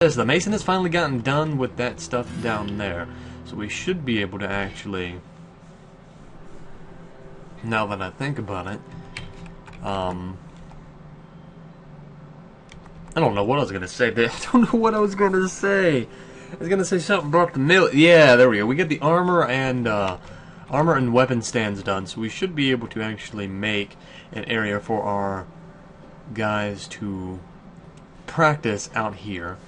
Yes, the mason has finally gotten done with that stuff down there. So we should be able to actually, now that I think about it, I don't know what I was going to say there. I don't know what I was going to say. I was going to say something about the mill. Yeah, there we go. We get the armor and weapon stands done. So we should be able to actually make an area for our guys to practice out here.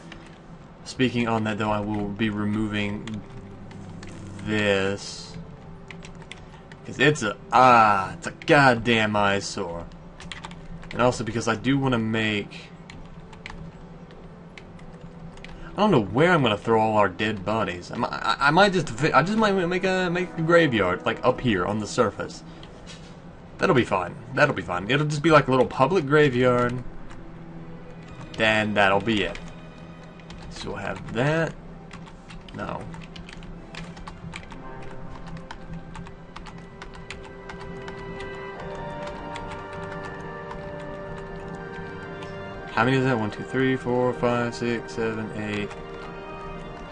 Speaking on that, though, I will be removing this because it's a goddamn eyesore, and also because I do want to make. I don't know where I'm gonna throw all our dead bodies. I might just make a graveyard like up here on the surface. That'll be fine. That'll be fine. It'll just be like a little public graveyard. Then that'll be it. So we'll have that. No. How many is that? 1, 2, 3, 4, 5, 6, 7, 8,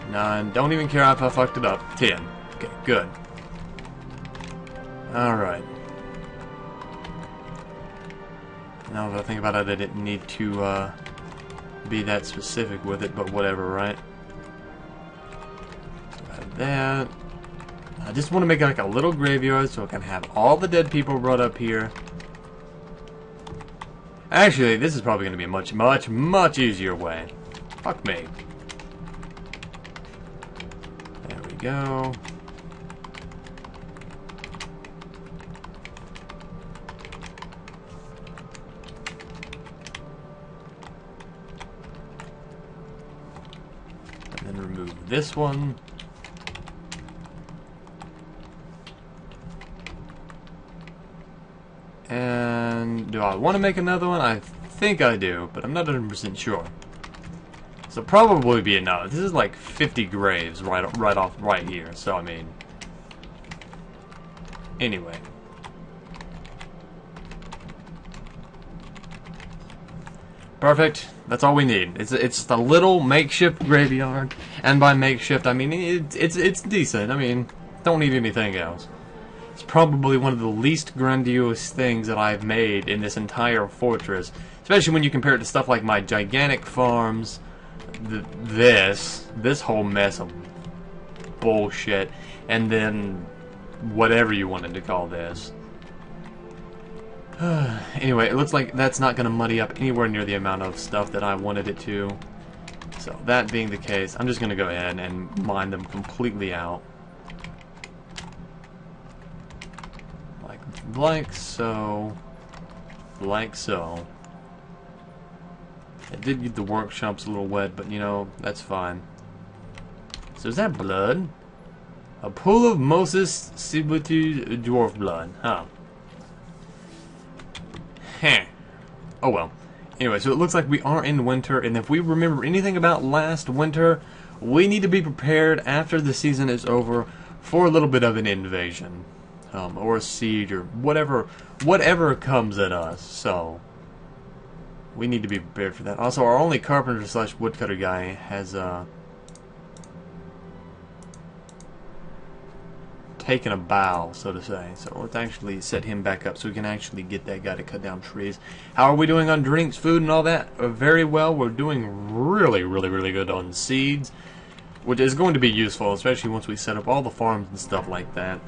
9. Don't even care if I fucked it up. 10. Okay, good. Alright. Now that I think about it, I didn't need to be that specific with it, but whatever, right? So I have that. I just want to make like a little graveyard so I can have all the dead people brought up here. Actually, this is probably going to be a much easier way. Fuck me. There we go. And then remove this one. And do I want to make another one? I think I do, but I'm not 100% sure. So probably be enough. This is like 50 graves right here. So I mean, anyway. Perfect. That's all we need. It's just a little makeshift graveyard, and by makeshift I mean it's decent. I mean, don't need anything else. It's probably one of the least grandiose things that I've made in this entire fortress, especially when you compare it to stuff like my gigantic farms, this whole mess of bullshit, and then whatever you wanted to call this. Anyway, it looks like that's not going to muddy up anywhere near the amount of stuff that I wanted it to. So that being the case, I'm just going to go ahead and mine them completely out. Like so. Like so. I did get the workshops a little wet, but you know, that's fine. So is that blood? A pool of Moses Sibutu dwarf blood, huh? Heh. Oh well. Anyway, so it looks like we are in winter, and if we remember anything about last winter, we need to be prepared after the season is over for a little bit of an invasion. Or a siege, or whatever comes at us. So we need to be prepared for that. Also, our only carpenter / woodcutter guy has taken a bow, so to say. So let's actually set him back up so we can actually get that guy to cut down trees. How are we doing on drinks, food, and all that? Very well. We're doing really good on seeds, which is going to be useful, especially once we set up all the farms and stuff like that.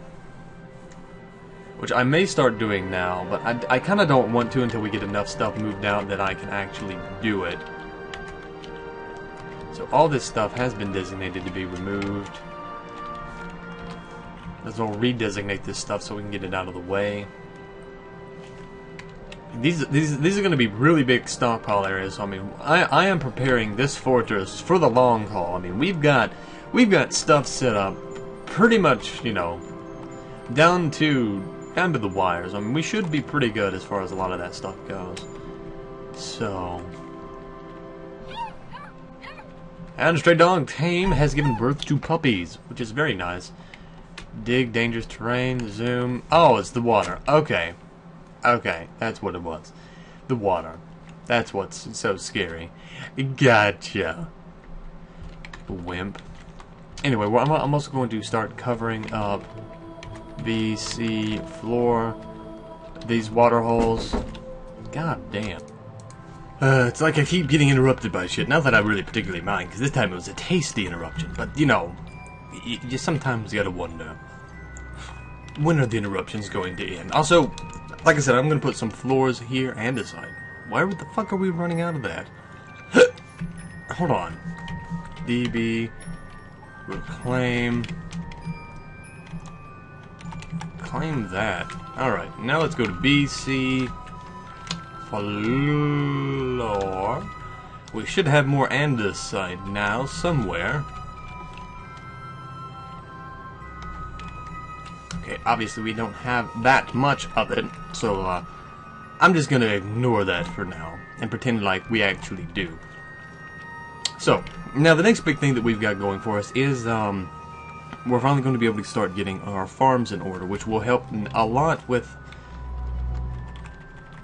Which I may start doing now, but I kind of don't want to until we get enough stuff moved out that I can actually do it. So all this stuff has been designated to be removed. Let's all redesignate this stuff so we can get it out of the way. These are going to be really big stockpile areas. So, I mean, I am preparing this fortress for the long haul. I mean, we've got stuff set up pretty much, you know, down to the wires. I mean, we should be pretty good as far as a lot of that stuff goes. So, and a stray dog tame has given birth to puppies, which is very nice. Dig dangerous terrain. Zoom. Oh, it's the water. Okay, okay, that's what it was. The water. That's what's so scary. Gotcha. Wimp. Anyway, well, I'm also going to start covering up BC floor, these water holes. God damn. It's like I keep getting interrupted by shit. Not that I really particularly mind, because this time it was a tasty interruption. But, you know, you sometimes gotta wonder, when are the interruptions going to end? Also, like I said, I'm gonna put some floors here and this side. Why the fuck are we running out of that? Hold on. DB, reclaim, claim that. Alright, now let's go to BC floor. We should have more andesite now, somewhere. Okay, obviously we don't have that much of it, so I'm just gonna ignore that for now and pretend like we actually do. So, now the next big thing that we've got going for us is we're finally going to be able to start getting our farms in order, which will help a lot with...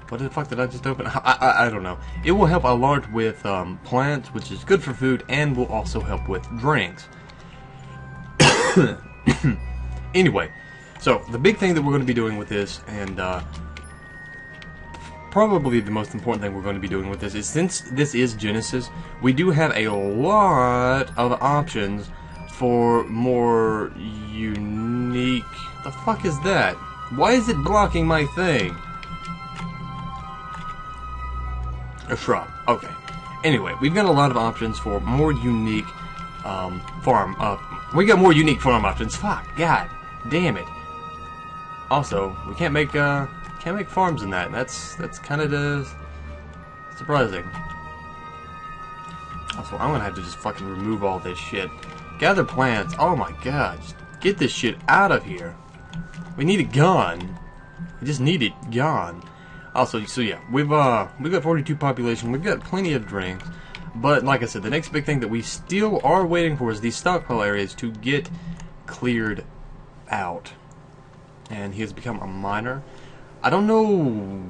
What the fuck did I just open? I don't know. It will help a lot with plants, which is good for food, and will also help with drinks. Anyway, so the big thing that we're going to be doing with this, and probably the most important thing we're going to be doing with this, is since this is Genesis, we do have a lot of options for more unique... The fuck is that? Why is it blocking my thing? A shrub. Okay. Anyway, we've got a lot of options for more unique we got more unique farm options. Fuck. God damn it. Also, we can't make farms in that. That's kind of surprising. Also, I'm gonna have to just fucking remove all this shit. Gather plants. Oh my god. Just get this shit out of here. We need it gone. We just need it gone. Also, so yeah, we've got 42 population. We've got plenty of drinks. But like I said, the next big thing that we still are waiting for is these stockpile areas to get cleared out. And he has become a miner. I don't know.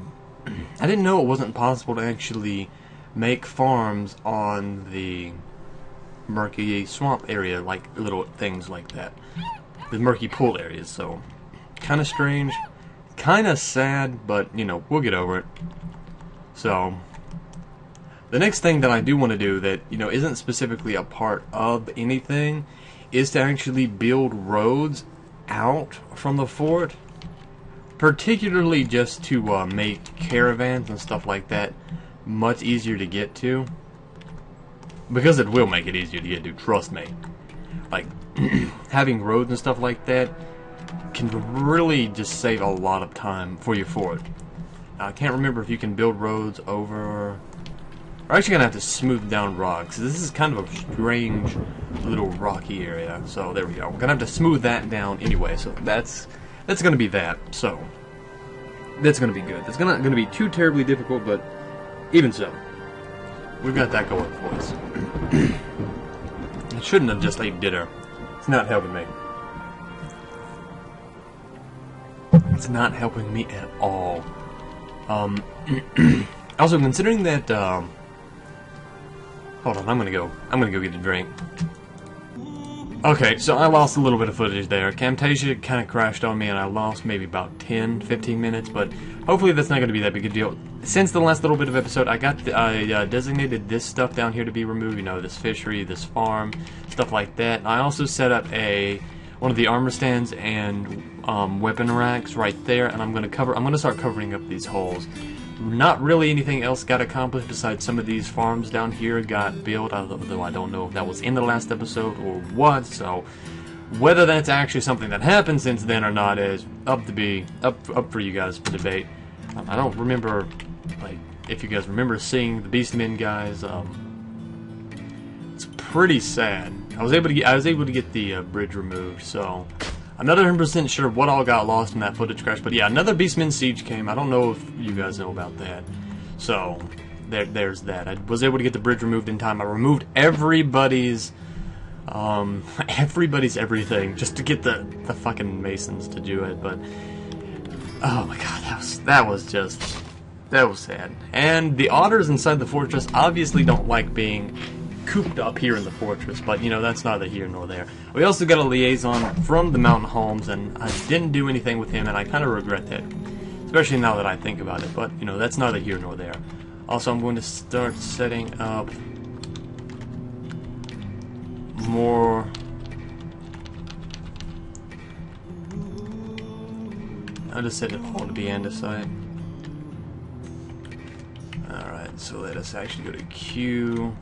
I didn't know it wasn't possible to actually make farms on the murky swamp area, like little things like that. The murky pool areas, so kind of strange, kind of sad, but you know, we'll get over it. So the next thing that I do want to do that, you know, isn't specifically a part of anything is to actually build roads out from the fort, particularly just to make caravans and stuff like that much easier to get to, because it will make it easier to get to, trust me. Like having roads and stuff like that can really just save a lot of time for your fort. Now, I can't remember if you can build roads over... We're actually gonna have to smooth down rocks. This is kind of a strange little rocky area. So there we go. We're gonna have to smooth that down anyway. So that's gonna be that. So that's gonna be good. It's not gonna be too terribly difficult, but even so, we've got that going for us. I shouldn't have just ate dinner. It's not helping me. It's not helping me at all. Also, considering that. Hold on, I'm gonna go get a drink. Okay, so I lost a little bit of footage there. Camtasia kind of crashed on me and I lost maybe about 10-15 minutes, but hopefully that's not gonna be that big a deal. Since the last little bit of episode, I designated this stuff down here to be removed, you know, this fishery, this farm, stuff like that. I also set up one of the armor stands and weapon racks right there, and I'm gonna start covering up these holes. Not really anything else got accomplished besides some of these farms down here got built, although I don't know if that was in the last episode or what, so whether that's actually something that happened since then or not is up for you guys to debate. I don't remember, like, if you guys remember seeing the Beastmen guys. It's pretty sad. I was able to get the bridge removed, so I'm not 100% sure what all got lost in that footage crash, but yeah, another Beastman Siege came. I don't know if you guys know about that. So, there's that. I was able to get the bridge removed in time. I removed everybody's everything just to get the fucking masons to do it, but oh my god, that was sad. And the otters inside the fortress obviously don't like being cooped up here in the fortress, but you know, that's neither here nor there. We also got a liaison from the mountain homes, and I didn't do anything with him, and I kind of regret that, especially now that I think about it, but you know, that's neither here nor there. Also, I'm going to start setting up more... I'll just set it all to be andesite. Alright, so let us actually go to Q.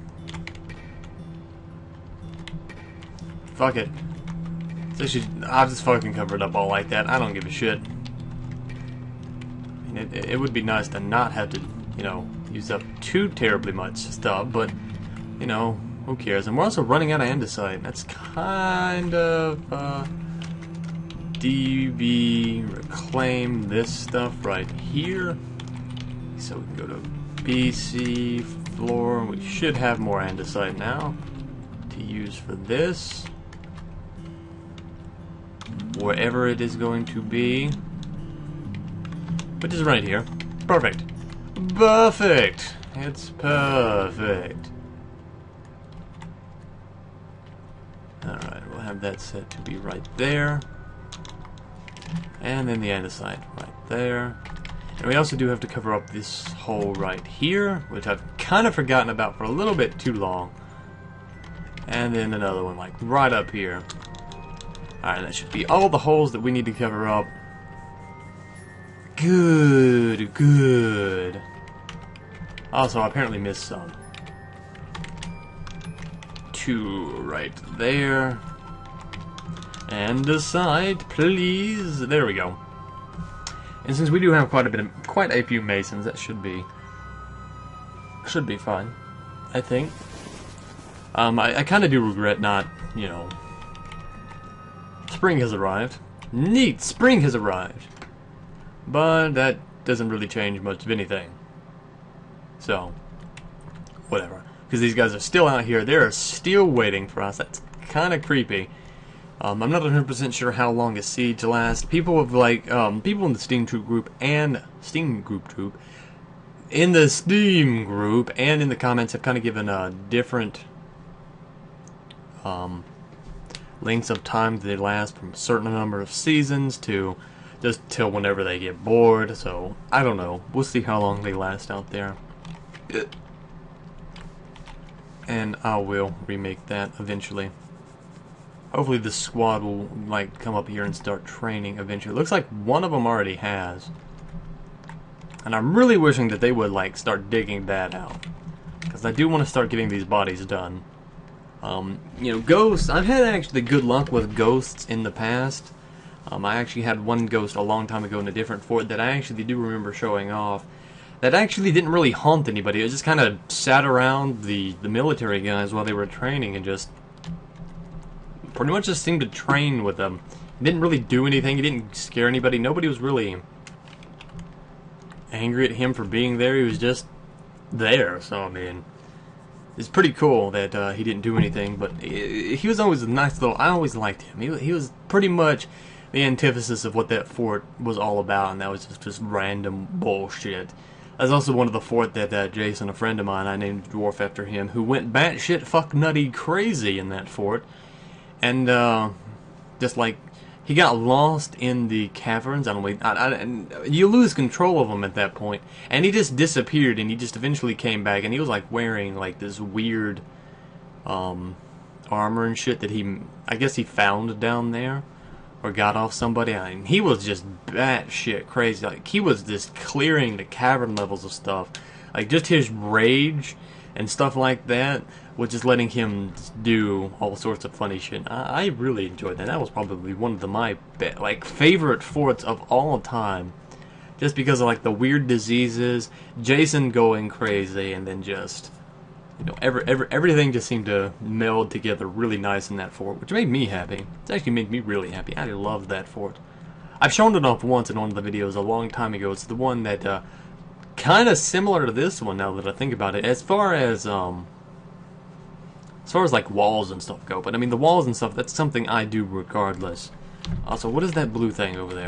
Fuck it. I'll just fucking cover it up all like that. I don't give a shit. I mean, it would be nice to not have to, you know, use up too terribly much stuff, but, you know, who cares? And we're also running out of andesite. That's kind of, DB, reclaim this stuff right here. So we can go to BC, floor. We should have more andesite now to use for this. Wherever it is going to be. Which is right here. Perfect. Perfect! It's perfect. Alright, we'll have that set to be right there. And then the andesite right there. And we also do have to cover up this hole right here, which I've kind of forgotten about for a little bit too long. And then another one like right up here. Alright, that should be all the holes that we need to cover up. Good, good. Also, I apparently missed some. 2 right there. Andesite, please. There we go. And since we do have quite a few masons, that should be fine, I think. I kind of do regret not, you know. Spring has arrived. Neat, spring has arrived. But that doesn't really change much of anything. So, whatever. Because these guys are still out here. They're still waiting for us. That's kind of creepy. I'm not 100% sure how long a siege lasts. People have like people in the Steam group and in the Steam group and in the comments have kind of given different lengths of time that they last, from a certain number of seasons to just till whenever they get bored. So I don't know. We'll see how long they last out there. And I will remake that eventually. Hopefully this squad will like come up here and start training eventually. It looks like one of them already has. And I'm really wishing that they would like start digging that out. Because I do want to start getting these bodies done. You know, ghosts, I've had actually good luck with ghosts in the past. I actually had one ghost a long time ago in a different fort that I actually do remember showing off. That actually didn't really haunt anybody. It just kind of sat around the military guys while they were training and just pretty much just seemed to train with them. He didn't really do anything. He didn't scare anybody. Nobody was really angry at him for being there. He was just there. So, I mean, it's pretty cool that he didn't do anything. But he was always a nice little... I always liked him. He was pretty much the antithesis of what that fort was all about. And that was just random bullshit. That's also one of the fort that Jason, a friend of mine, I named Dwarf after him, who went batshit fuck nutty crazy in that fort. And, just like, he got lost in the caverns. And you lose control of him at that point. And he just disappeared, and he just eventually came back, and he was, like, wearing, like, this weird, armor and shit that I guess he found down there. Or got off somebody. I mean, he was just batshit crazy. Like, he was just clearing the cavern levels of stuff. Like, just his rage and stuff like that was just letting him do all sorts of funny shit. I really enjoyed that. That was probably one of my favorite forts of all time. Just because of like the weird diseases, Jason going crazy, and then just, you know, everything just seemed to meld together really nice in that fort, which made me happy. It actually made me really happy. I loved that fort. I've shown it off once in one of the videos a long time ago. It's the one that kind of similar to this one now that I think about it. As far as like walls and stuff go, but I mean the walls and stuff, that's something I do regardless. Also, what is that blue thing over there?